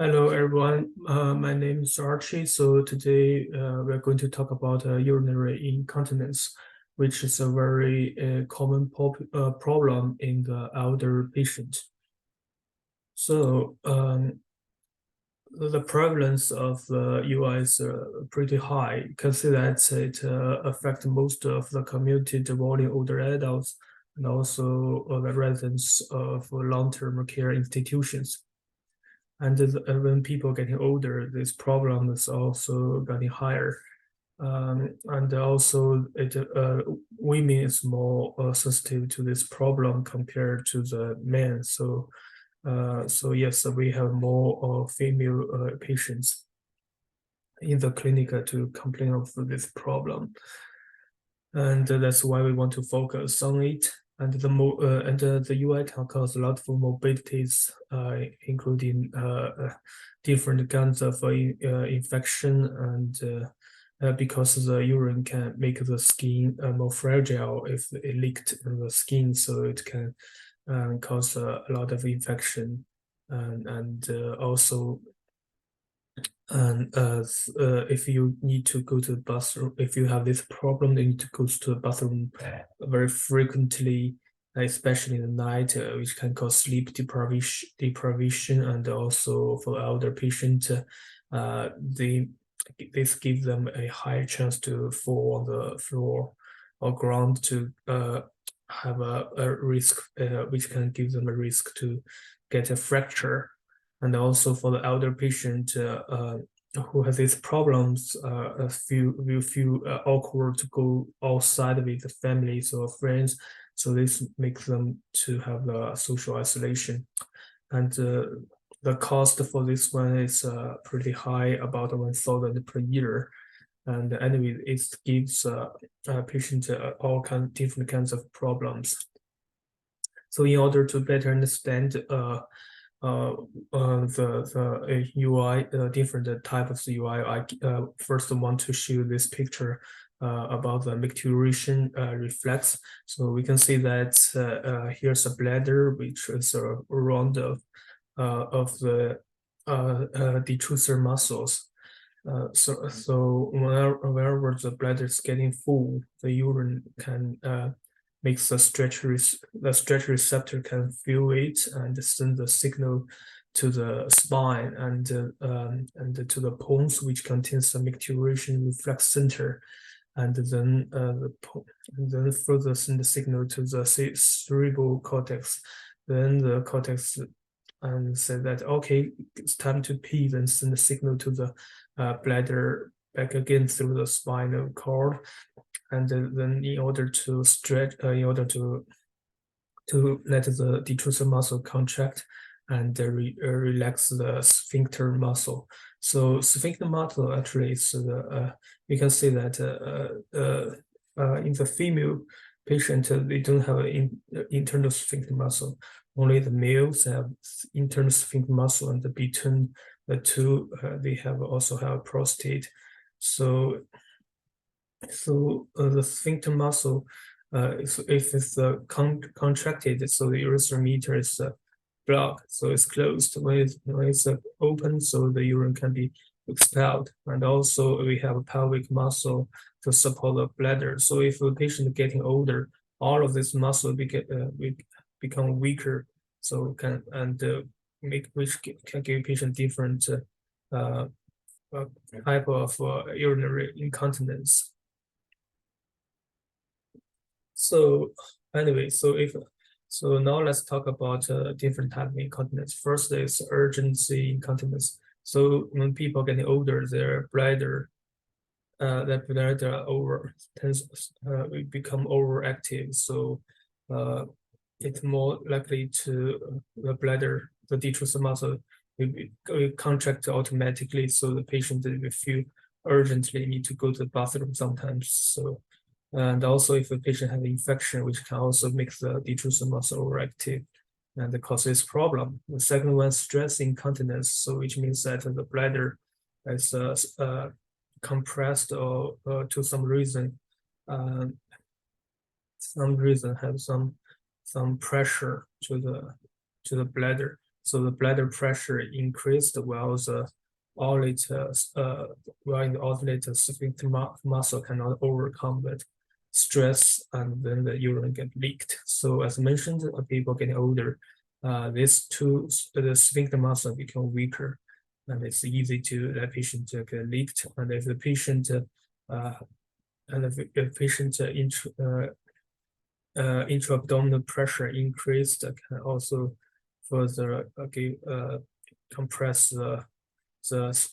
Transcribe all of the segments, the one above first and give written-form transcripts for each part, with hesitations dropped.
Hello, everyone. My name is Archie. So today we're going to talk about urinary incontinence, which is a very common problem in the elder patient. So the prevalence of UI is pretty high. You can see that it affects most of the community involving older adults and also the residents of long-term care institutions. And when people getting older, this problem is also getting higher. And also, women is more sensitive to this problem compared to the men. So yes, we have more female patients in the clinic to complain of this problem, and that's why we want to focus on it. And the UI can cause a lot of morbidities, including different kinds of infection, and because the urine can make the skin more fragile if it leaked in the skin, so it can cause a lot of infection, and also and if you need to go to the bathroom, if you have this problem, you need to go to the bathroom very frequently, especially in the night, which can cause sleep deprivation, and also for elder patient, they this gives them a higher chance to fall on the floor or ground to have a risk, which can give them a risk to get a fracture. And also for the elder patient who has these problems, will feel awkward to go outside with the families or friends. So this makes them to have social isolation. And the cost for this one is pretty high, about 1,000 per year. And anyway, it gives patients all different kinds of problems. So in order to better understand the UI, different type of UI. I first want to show this picture about the micturition reflex. So we can see that here's a bladder, which is around of the detrusor muscles. So whenever the bladder is getting full, the urine can makes the stretch receptor can feel it and send the signal to the spine and to the pons, which contains the micturition reflex center, and then further send the signal to the cerebral cortex. Then the cortex and say that okay, it's time to pee, then send the signal to the bladder back again through the spinal cord, and then in order to stretch, in order to let the detrusor muscle contract and relax the sphincter muscle. So sphincter muscle actually is you can see that in the female patient, they don't have an internal sphincter muscle. Only the males have internal sphincter muscle, and between the two, they have also have prostate. So the sphincter muscle, if it's contracted, so the urethral meter is blocked, so it's closed. When it's open, so the urine can be expelled. And also we have a pelvic muscle to support the bladder. So if the patient is getting older, all of this muscle become weaker. So can and make which can give patient different type of urinary incontinence. So anyway, so now let's talk about different type of incontinence. First is urgency incontinence. So when people getting older, their bladder will become overactive. So it's more likely to the bladder, the detrusor muscle will contract automatically. So the patient will feel urgently need to go to the bathroom sometimes. So and also if a patient has an infection, which can also make the detrusor muscle overactive and cause this problem. The second one, stress incontinence, so which means that the bladder is compressed or to some reason have some pressure to the bladder. So the bladder pressure increased while the outlet sphincter muscle cannot overcome that stress, and then the urine get leaked. So as mentioned, people getting older, the sphincter muscle become weaker, and it's easy to the patient get leaked. And if the patient intra-abdominal pressure increased, can also further compress the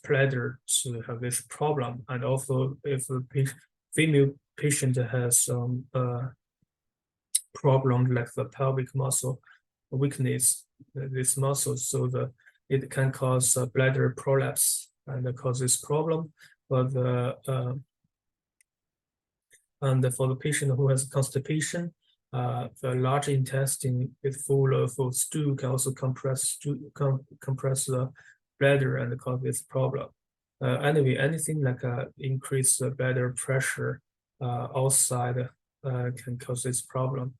bladder to have this problem. And also, if the female patient has some problem like the pelvic muscle weakness, this muscle, so it can cause bladder prolapse and cause this problem. But and for the patient who has constipation, the large intestine is full of stool can also compress the bladder and cause this problem. Anyway, anything like increase the bladder pressure outside can cause this problem.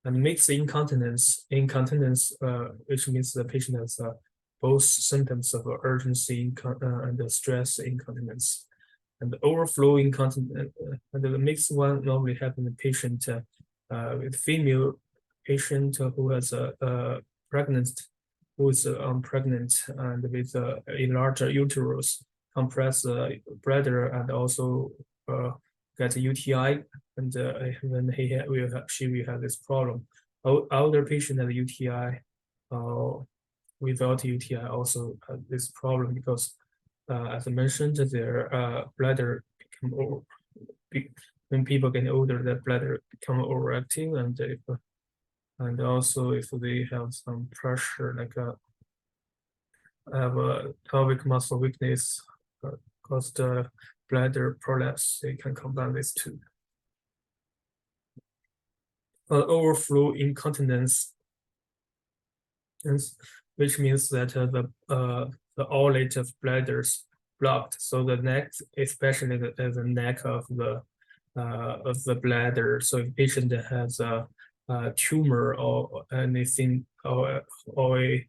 And mixed incontinence, which means the patient has both symptoms of urgency and stress incontinence. And the overflow incontinence, and the mixed one normally happen in patient with female patient who has pregnant, who is pregnant and with a larger uterus, compress the bladder, and also get a UTI, and when she will have this problem. Older patient have UTI, without UTI also have this problem because, as I mentioned, their bladder become when people get older, their bladder become overactive, and also if they have some pressure, like have a pelvic muscle weakness, cause the bladder prolapse, they can combine these two. Overflow incontinence, which means that the outlet of bladders blocked. So the neck, especially the neck of the bladder. So if patient has a tumor or anything, or a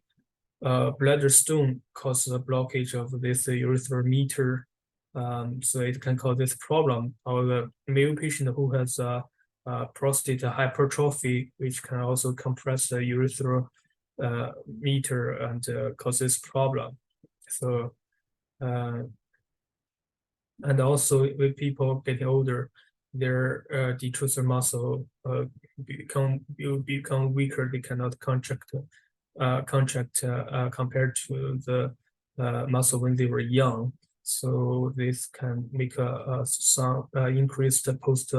bladder stone causes a blockage of this urethral meter, so it can cause this problem. Or the male patient who has prostate hypertrophy, which can also compress the urethral meter and cause this problem. So and also with people getting older, their detrusor muscle will become weaker. They cannot contract compared to the muscle when they were young. So this can make some increased post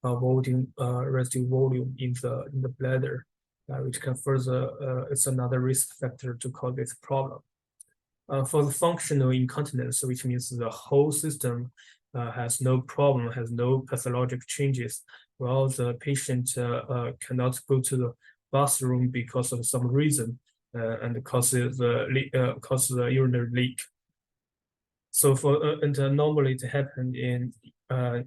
volume residue volume in the bladder, which can further it's another risk factor to cause this problem. For the functional incontinence, which means the whole system has no problem, has no pathologic changes, well, the patient cannot go to the bathroom because of some reason, and causes the urinary leak. So normally it happens in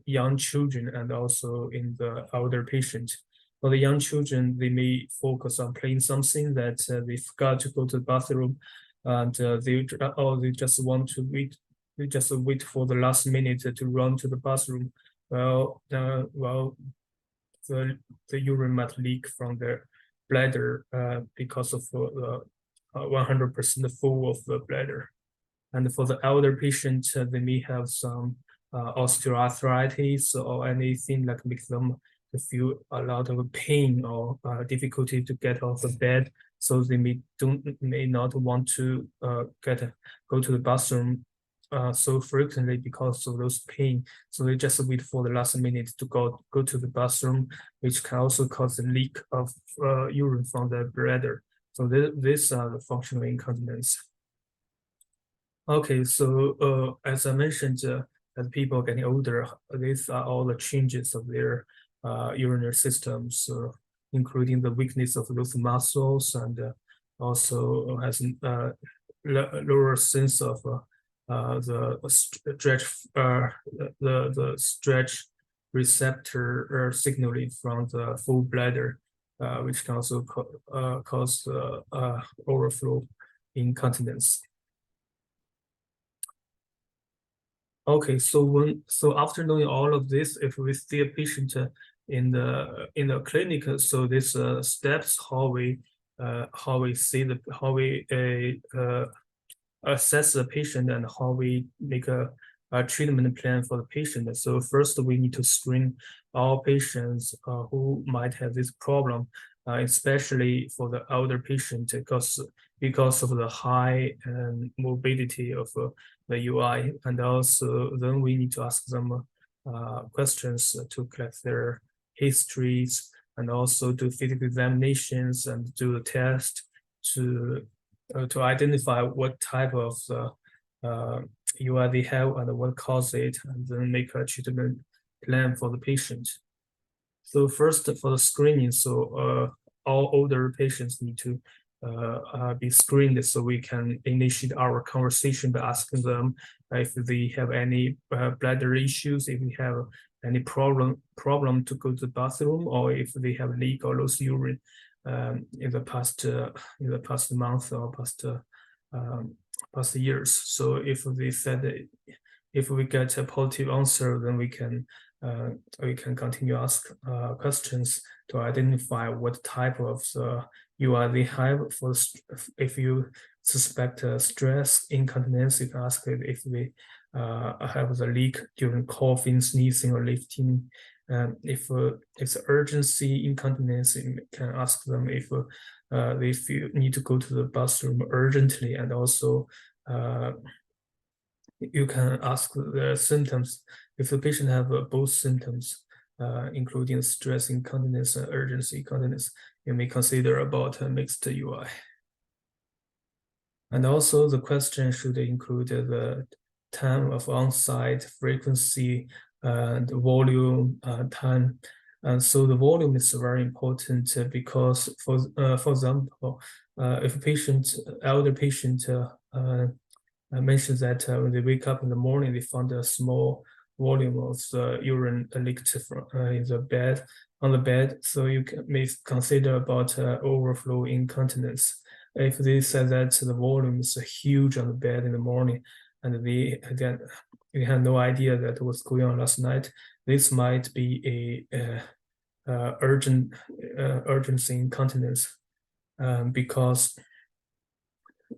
young children and also in the elder patient. For the young children, they may focus on playing something that they forgot to go to the bathroom, and they just want to wait. They just wait for the last minute to run to the bathroom. Well, the urine might leak from their bladder because of 100% full of the bladder. And for the elder patient, they may have some osteoarthritis or anything that makes them feel a lot of pain or difficulty to get off of bed. So they may not want to go to the bathroom so frequently because of those pain. So they just wait for the last minute to go to the bathroom, which can also cause a leak of urine from the bladder. So these are the functional incontinence. Okay, so as I mentioned, as people getting older, these are all the changes of their urinary systems, including the weakness of those muscles, and also has lower sense of the stretch receptor signaling from the full bladder, which can also cause overflow incontinence. Okay, so after knowing all of this, if we see a patient in the clinic, so this steps how we see the how we assess the patient and how we make a treatment plan for the patient. So first, we need to screen all patients who might have this problem, especially for the elder patient, because of the high morbidity of the UI, and also then we need to ask them questions to collect their histories and also do physical examinations and do the test to identify what type of UI they have and what causes it, and then make a treatment plan for the patient. So first, for the screening, so all older patients need to be screened, so we can initiate our conversation by asking them if they have any bladder issues, if they have any problem to go to the bathroom, or if they have leak or loose urine in the past month or past years. So if they said that if we get a positive answer, then we can continue ask questions to identify what type of UI they have. For if you suspect stress incontinence, you can ask if they have the leak during coughing, sneezing, or lifting. If it's urgency incontinence, you can ask them if they feel need to go to the bathroom urgently, and also you can ask the symptoms. If the patient have both symptoms, including stress incontinence and urgency incontinence, you may consider about a mixed UI. And also the question should include the time of onset, frequency, and volume, time. And so the volume is very important because for example, if a patient, elder patient mentioned that when they wake up in the morning, they found a small volume of urine leaked from in the bed on the bed. So you may consider about overflow incontinence. If they said that the volume is huge on the bed in the morning, and they had no idea that what's going on last night, this might be a urgency incontinence, because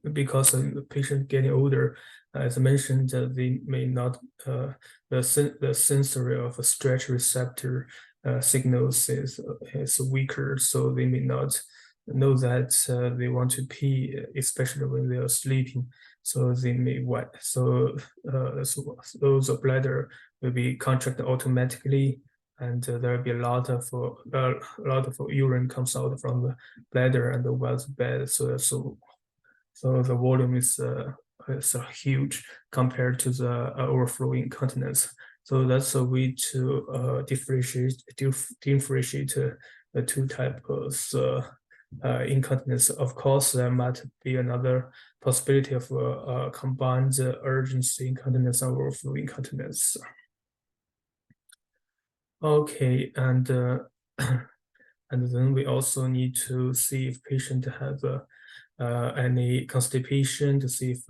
the patient getting older, as I mentioned, they may not the sensory of a stretch receptor signals is weaker, so they may not know that they want to pee, especially when they are sleeping. So they may wet. So those bladder will be contracted automatically, and there will be a lot of urine comes out from the bladder and the well bed. So the volume is huge compared to the overflow incontinence. So that's a way to differentiate the two types of incontinence. Of course, there might be another possibility of combined urgency incontinence and overflow incontinence. Okay, and and then we also need to see if patient has any constipation, to see if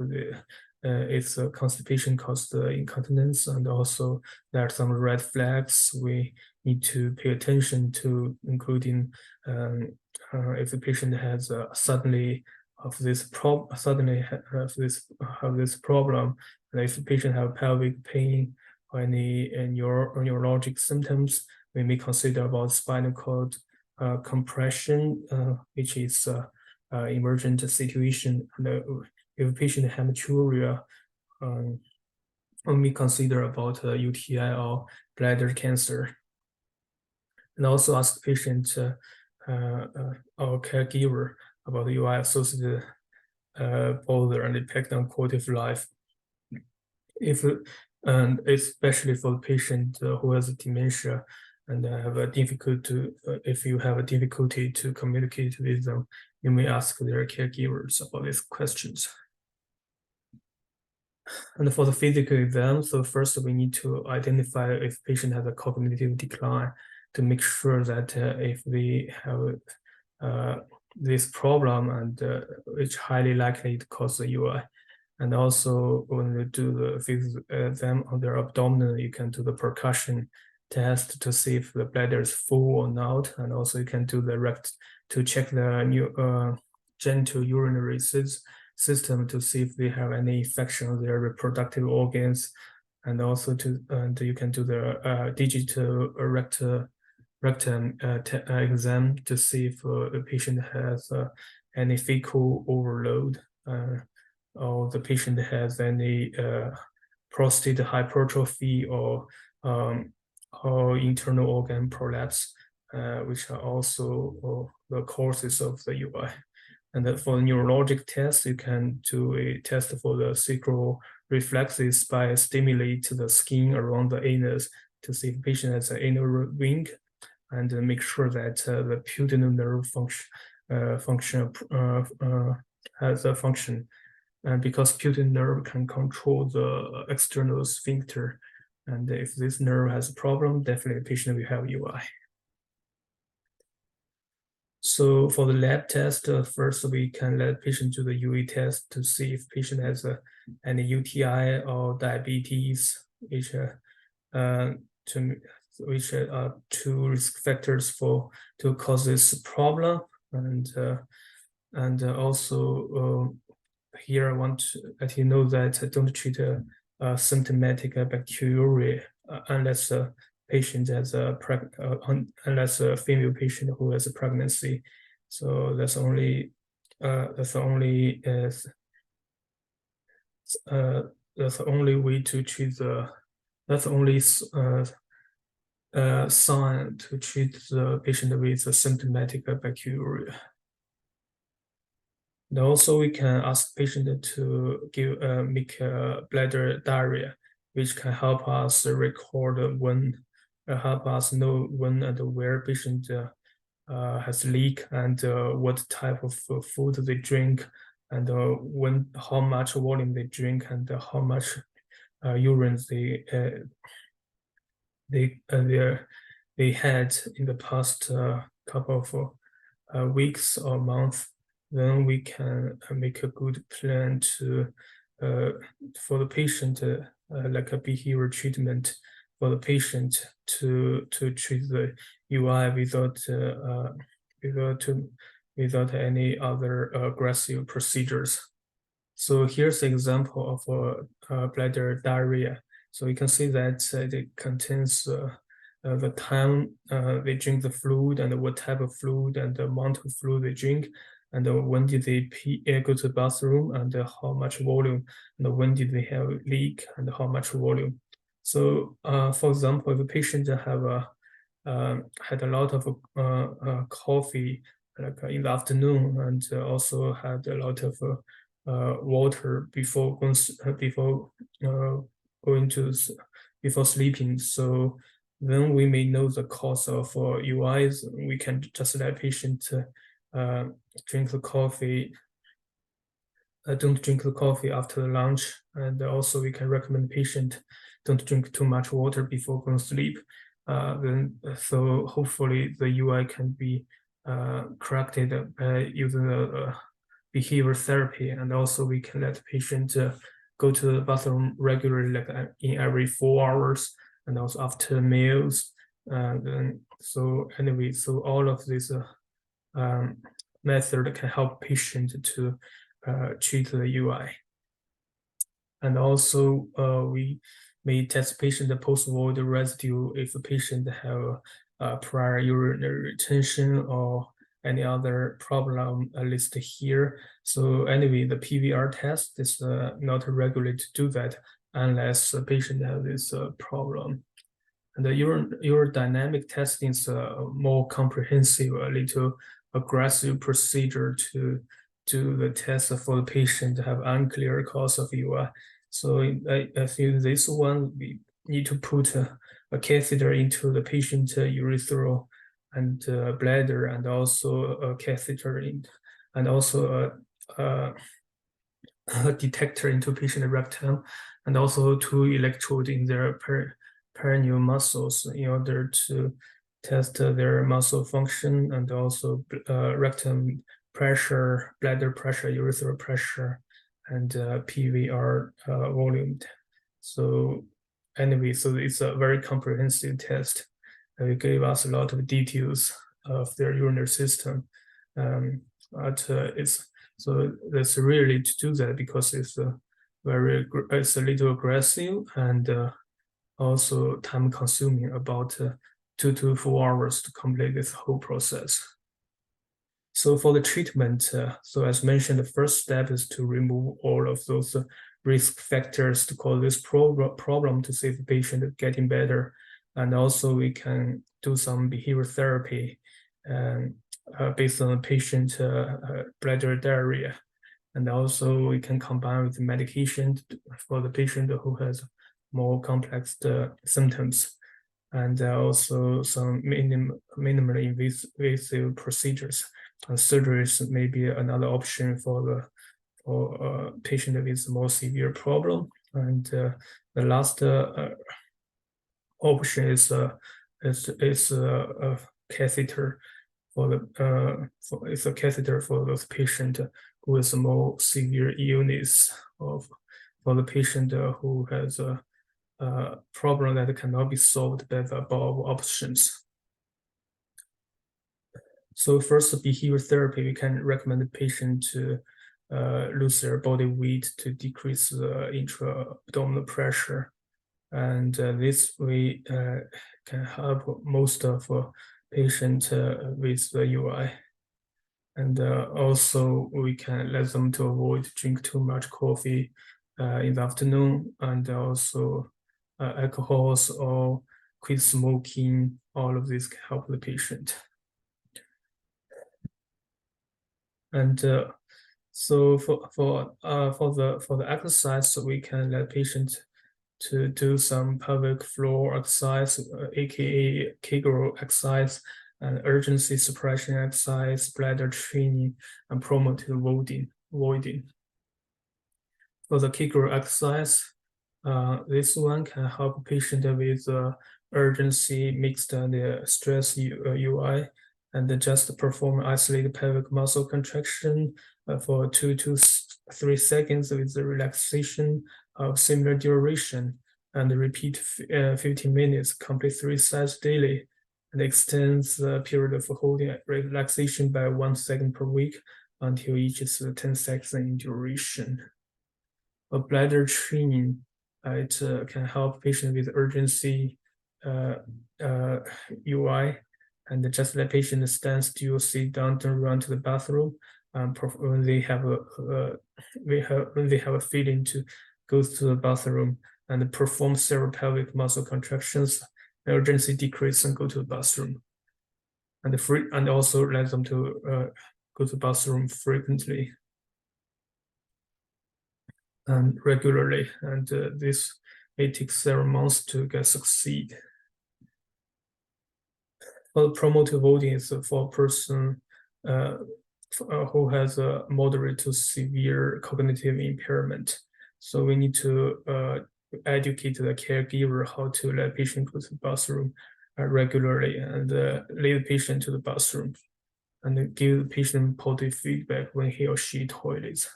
the constipation caused the incontinence, and also there are some red flags we need to pay attention to, including if the patient has suddenly have this problem, and if the patient have pelvic pain or any neurologic symptoms, we may consider about spinal cord compression, which is emergent situation. And if a patient hematuria, we may consider about UTI or bladder cancer. And also ask the patient or caregiver about the UI associated bother and impact on quality of life. And especially for the patient who has dementia and have a difficulty if you have a difficulty to communicate with them, you may ask their caregivers about these questions. And for the physical exam, so first we need to identify if patient has a cognitive decline, to make sure that if they have this problem, and which highly likely to cause the UI. And also when you do the physical exam on their abdomen, you can do the percussion test to see if the bladder is full or not. And also you can do the to check the new genital urinary system to see if they have any infection on their reproductive organs. And also you can do the digital rectum exam to see if the patient has any fecal overload, or the patient has any prostate hypertrophy or internal organ prolapse, which are also the causes of the UI. And then for neurologic tests, you can do a test for the sacral reflexes by stimulate the skin around the anus to see if the patient has an anal ring, and make sure that the pudendal nerve has a function. And because pudendal nerve can control the external sphincter, and if this nerve has a problem, definitely the patient will have UI. So for the lab test, first we can let patient do the UE test to see if patient has any UTI or diabetes, which are two risk factors to cause this problem. And also here I want to let you know that don't treat symptomatic bacteriuria unless a patient has unless a female patient who has a pregnancy. So that's the only way to treat that's the only sign to treat the patient with a symptomatic bacteriuria. And also, we can ask patient to make bladder diarrhea, which can help us record help us know when and where patient has leak, and what type of food they drink, and how much volume they drink, and how much urine they had in the past couple of weeks or months. Then we can make a good plan to for the patient, like a behavior treatment for the patient to treat the UI without any other aggressive procedures. So here's the example of bladder diarrhea. So you can see that it contains the time they drink the fluid, and what type of fluid, and the amount of fluid they drink, and when did they go to the bathroom, and how much volume, and when did they have a leak, and how much volume. So for example, if a patient have had a lot of coffee like in the afternoon, and also had a lot of water before before sleeping. So then we may know the cause of UIs. We can just let patient drink the coffee. Don't drink the coffee after lunch, and also we can recommend patient don't drink too much water before going to sleep. So hopefully the UI can be corrected using the behavior therapy, and also we can let the patient go to the bathroom regularly, like in every 4 hours, and also after meals. So anyway, so all of this method can help patient to treat the UI. And also we may test patient the post-void residue if a patient have prior urinary retention or any other problem listed here. So anyway, the PVR test is not regulated to do that unless the patient has this problem. And the urodynamic testing is more comprehensive, a little aggressive procedure to do the test for the patient to have unclear cause of UI. So I think this one, we need to put a catheter into the patient urethral and bladder, and also a catheter in, and also a detector into patient rectum, and also 2 electrodes in their perineal muscles in order to test their muscle function, and also rectum pressure, bladder pressure, urethral pressure, and PVR volume. So anyway, so it's a very comprehensive test. It gave us a lot of details of their urinary system. But that's really to do that because it's it's a little aggressive and also time consuming, about 2 to 4 hours to complete this whole process. So for the treatment, so as mentioned, the first step is to remove all of those risk factors to cause this problem to see if the patient is getting better. And also we can do some behavioral therapy based on the patient bladder diarrhea. And also we can combine with medication for the patient who has more complex symptoms. And also some minimally invasive procedures. Surgeries may be another option for a patient with more severe problem. And the last option is a catheter it's a catheter for those patient who has more severe illness, for the patient who has a problem that cannot be solved by the above options. So first, behavior therapy, we can recommend the patient to lose their body weight to decrease the intra-abdominal pressure. And this way can help most of patients with the UI. And also we can let them to avoid drink too much coffee in the afternoon, and also alcohols or quit smoking. All of this can help the patient. And so for the exercise, so we can let patients to do some pelvic floor exercise, aka Kegel exercise, and urgency suppression exercise, bladder training, and promoted voiding. For the Kegel exercise, this one can help patient with urgency, mixed and stress UI, and just perform isolated pelvic muscle contraction for 2 to 3 seconds with the relaxation of similar duration, and repeat 15 minutes, complete 3 sets daily, and extends the period of holding relaxation by 1 second per week until each is 10 seconds in duration. For bladder training, it can help patients with urgency UI, and just let patients stand still, sit down, turn around to the bathroom, when they have a feeling to go to the bathroom, and perform several pelvic muscle contractions, urgency decrease, and go to the bathroom. And also let them to go to the bathroom frequently and regularly, and this may take several months to succeed. Well, promoted voting is for a person who has a moderate to severe cognitive impairment. So we need to educate the caregiver how to let patient go to the bathroom regularly, and lead the patient to the bathroom, and give the patient positive feedback when he or she toilets.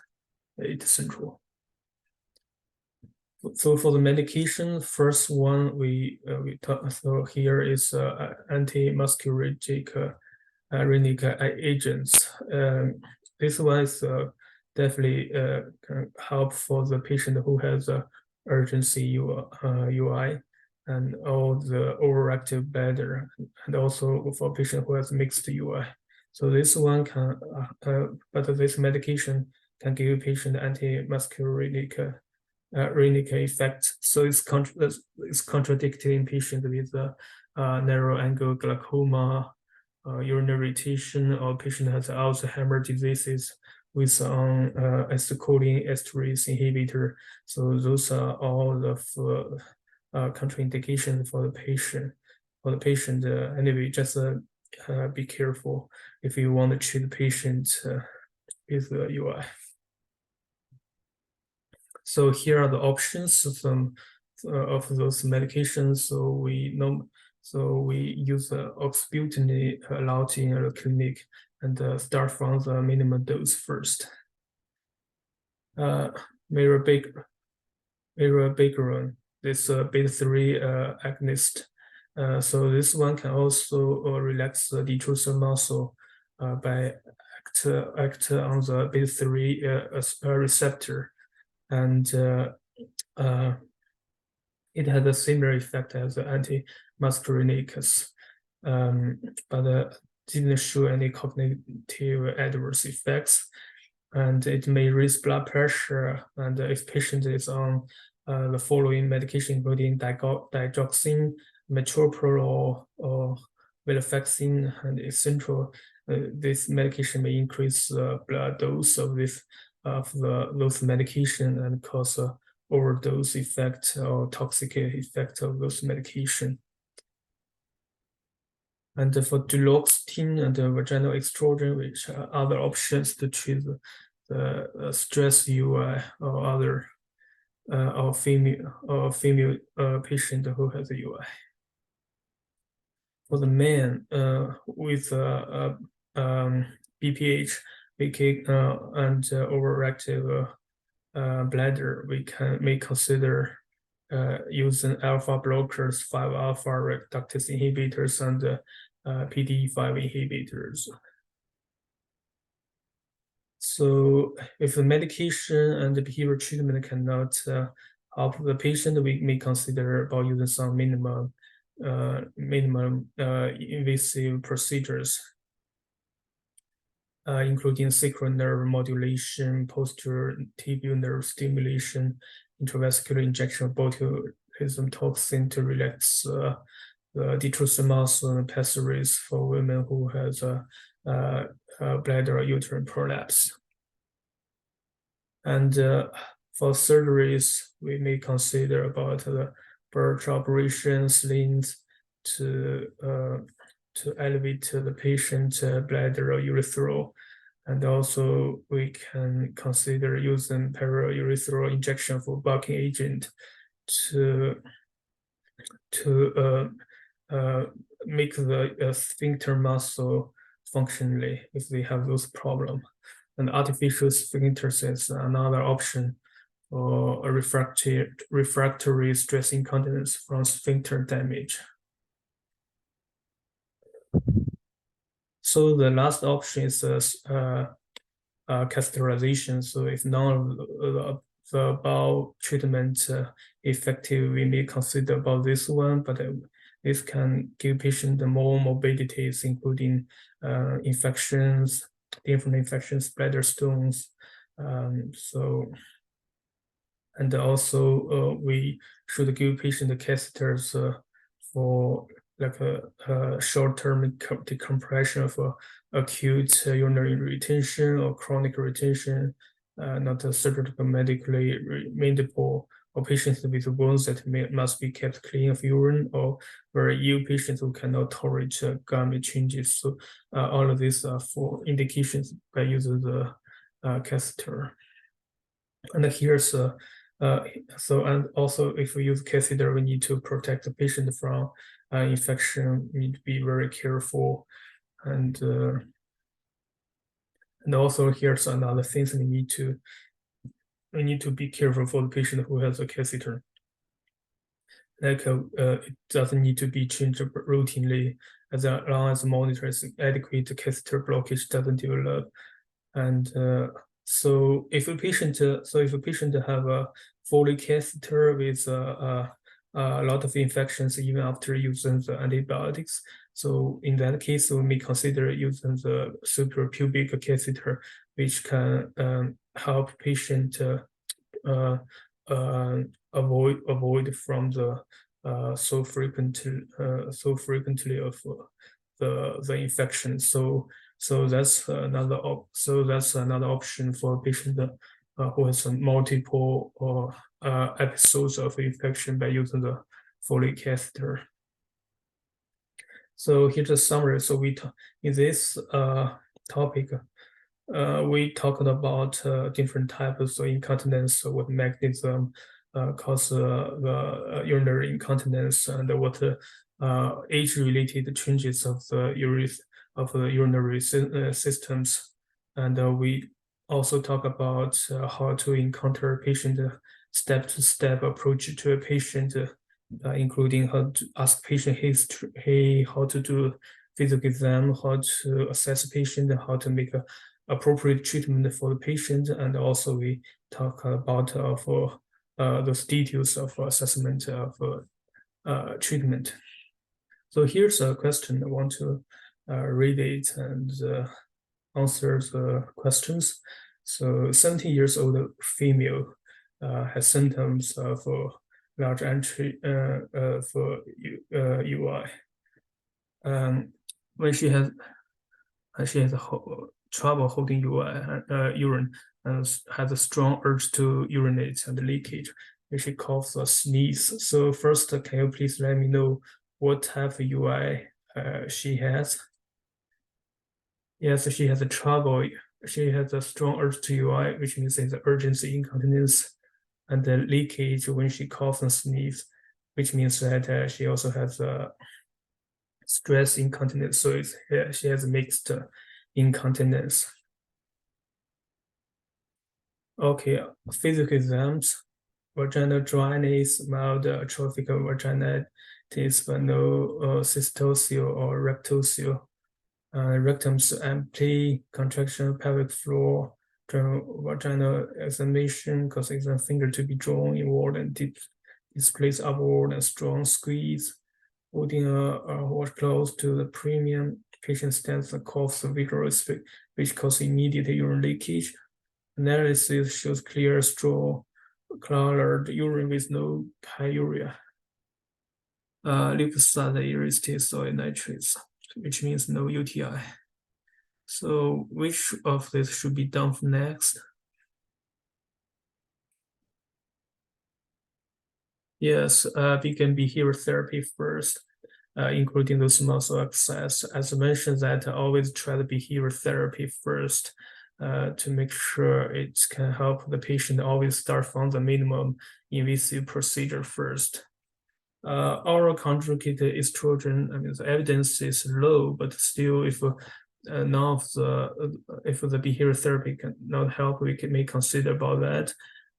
It's central. So for the medication, first one we talk. So here is anti-muscarinic agents. This one is definitely can help for the patient who has urgency UI, and all the overactive bladder, and also for patient who has mixed UI. So this one can, but this medication can give patient anti-muscarinic effect. So it's contradicting patient with narrow angle glaucoma, urinary retention, or patient has Alzheimer's diseases with acetylcholine esterase inhibitor. So those are all of contraindications for the patient. Anyway, just be careful if you want to treat the patient with UI. So here are the options of those medications. So we use oxybutynin a lot in the clinic, and start from the minimum dose first. Mirabegron, this beta-3 agonist. So this one can also relax the detrusor muscle by act on the beta-3 receptor, and it has a similar effect as the anti-muscarinics, but didn't show any cognitive adverse effects. And it may raise blood pressure, and if patient is on the following medication, including digoxin, metoprolol, or venlafaxine, and essential, this medication may increase the blood dose of those medication and cause overdose effect or toxic effect of those medication. And for duloxetine and vaginal estrogen, which are other options to treat the stress UI or other or female patient who has a UI. For the man with BPH, and overactive bladder, we may consider using alpha blockers, 5-alpha reductase inhibitors, and PDE5 inhibitors. So if the medication and the behavior treatment cannot help the patient, we may consider about using some minimum invasive procedures, including sacral nerve modulation, posterior tibial nerve stimulation, intravascular injection of botulism toxin to relax the detrusor muscle and pessaries for women who has a bladder or uterine prolapse. And for surgeries, we may consider about the birch operation slings to elevate the patient bladder or urethral. And also we can consider using paraurethral injection for bulking agent to make the sphincter muscle functionally if they have those problems. And artificial sphincters is another option for a refractory stress incontinence from sphincter damage. So the last option is catheterization. So if none of the above treatment effective, we may consider about this one, but this can give patient more morbidities, including infections, different infections, bladder stones. And also we should give patient the catheters for like a short-term decompression of acute urinary retention or chronic retention, not a surgical medically remediable, or patients with wounds that must be kept clean of urine, or very ill patients who cannot tolerate garment changes. So all of these are for indications by using the catheter. And here's and also if we use catheter, we need to protect the patient from infection. We need to be very careful, and also here's another things we need to be careful for the patient who has a catheter. Like it doesn't need to be changed routinely as long as monitors adequate catheter blockage doesn't develop. And so if a patient have a Foley catheter with a lot of infections even after using the antibiotics, so in that case we may consider using the suprapubic catheter, which can help patient avoid from the so frequently of the infection. So that's another option for a patient who has multiple episodes of infection by using the Foley catheter. So here's a summary. So in this topic, we talked about different types of incontinence, what mechanism cause the urinary incontinence, and what age-related changes of the of the urinary systems. And we also talk about how to encounter patient step-to-step approach to a patient, including how to ask patient history, how to do physical exam, how to assess patient, how to make a appropriate treatment for the patient, and also we talk about for those details of assessment of treatment. So here's a question. I want to read it and answer the questions. So 17 years old female has symptoms of large entry for UI. When she has trouble holding urine and has a strong urge to urinate and leakage, when she coughs or sneezes. So first, can you please let me know what type of UI she has? Yes, she has a trouble. She has a strong urge to UI, which means it's urgency incontinence, and the leakage when she coughs and sneezes, which means that she also has a stress incontinence. So she has mixed incontinence. Okay, physical exams, vaginal dryness, mild atrophic vaginitis, but no cystocele or rectocele. Rectum's empty, contraction, pelvic floor, vaginal examination, cause exam finger to be drawn inward and displays upward and strong squeeze. Holding a washcloth to the premium, patient stands and coughs vigorously, which causes immediate urine leakage. Analysis shows clear straw colored urine with no pyuria. Leukocyte erythritol nitrates, which means no UTI. So which of this should be done next? Yes, begin behavior therapy first, including those muscle exercise. As I mentioned, that I always try the behavior therapy first to make sure it can help the patient always start from the minimum invasive procedure first. Oral conjugated estrogen, I mean, the evidence is low, but still, if none of the if the behavior therapy cannot help, may consider about that.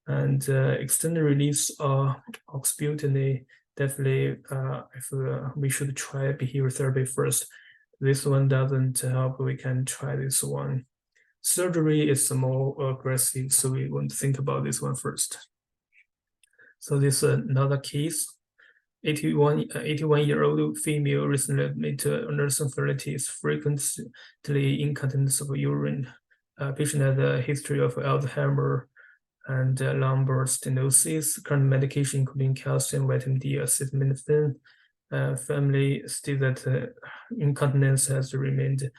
And extended release oxybutene, definitely, if we should try behavior therapy first. This one doesn't help, we can try this one. Surgery is more aggressive, so we won't think about this one first. So this is another case. 81-year-old female recently admitted to nursing facilities, frequently incontinence of urine. Patient had a history of Alzheimer and lumbar stenosis. Current medication including calcium, vitamin D, acetaminophen. Family states that incontinence has remained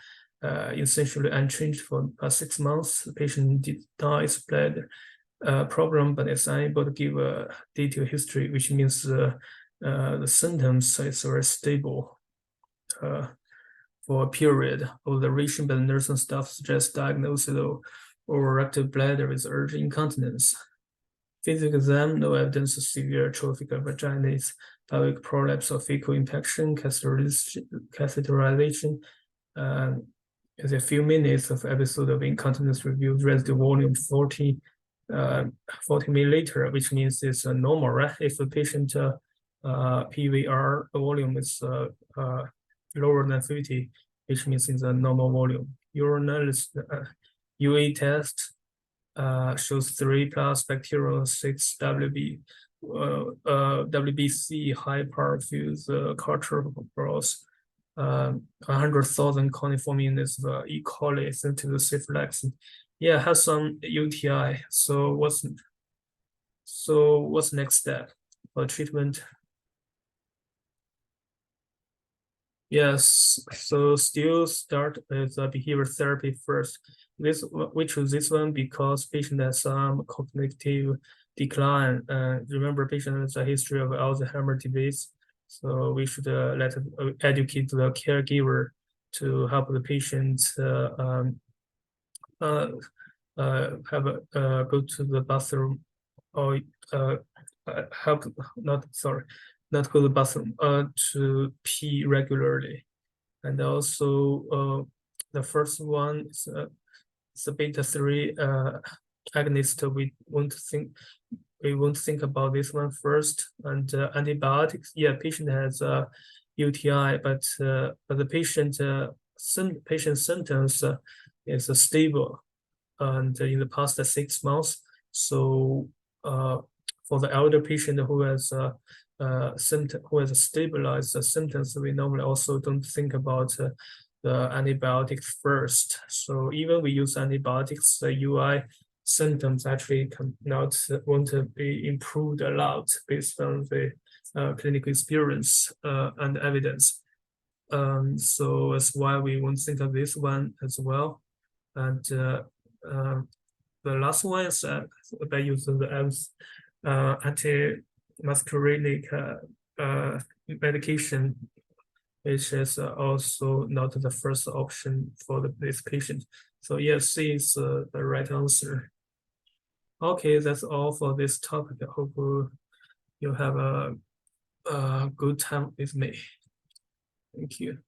essentially unchanged for the past 6 months. The patient denies bladder problem, but is unable to give a detailed history, which means the symptoms is very stable for a period. Observation by the nursing staff suggests diagnosis of overactive bladder with urge incontinence. Physical exam, no evidence of severe atrophic vaginitis, pelvic prolapse or fecal infection, catheterization. In a few minutes of episode of incontinence review, residue volume 40 milliliter, which means it's normal, right? If the patient PVR volume is lower than 50, which means it's a normal volume. Urinary UA test shows 3+ bacterial, 6 WBC high perfuse culture growth, 100,000 coniform units of E. coli sensitive syphilis. Yeah, has some UTI. So what's next step for treatment? Yes, so still start with behavior therapy first. We choose this one because patient has some cognitive decline. Remember, patient has a history of Alzheimer disease, so we should educate the caregiver to help the patient have go to the bathroom or not go to the bathroom to pee regularly. And also the first one is the beta-3 agonist. We won't think about this one first. And antibiotics, yeah, patient has a UTI, but the patient symptoms is stable and in the past 6 months. So for the elder patient who has stabilized the symptoms, we normally also don't think about the antibiotics first. So even we use antibiotics, the UI symptoms actually won't be improved a lot based on the clinical experience and evidence. So that's why we won't think of this one as well. And the last one is by using the anti-muscarinic medication, which is also not the first option for this patient. So yes, C is the right answer. Okay, that's all for this topic. I hope you have a good time with me. Thank you.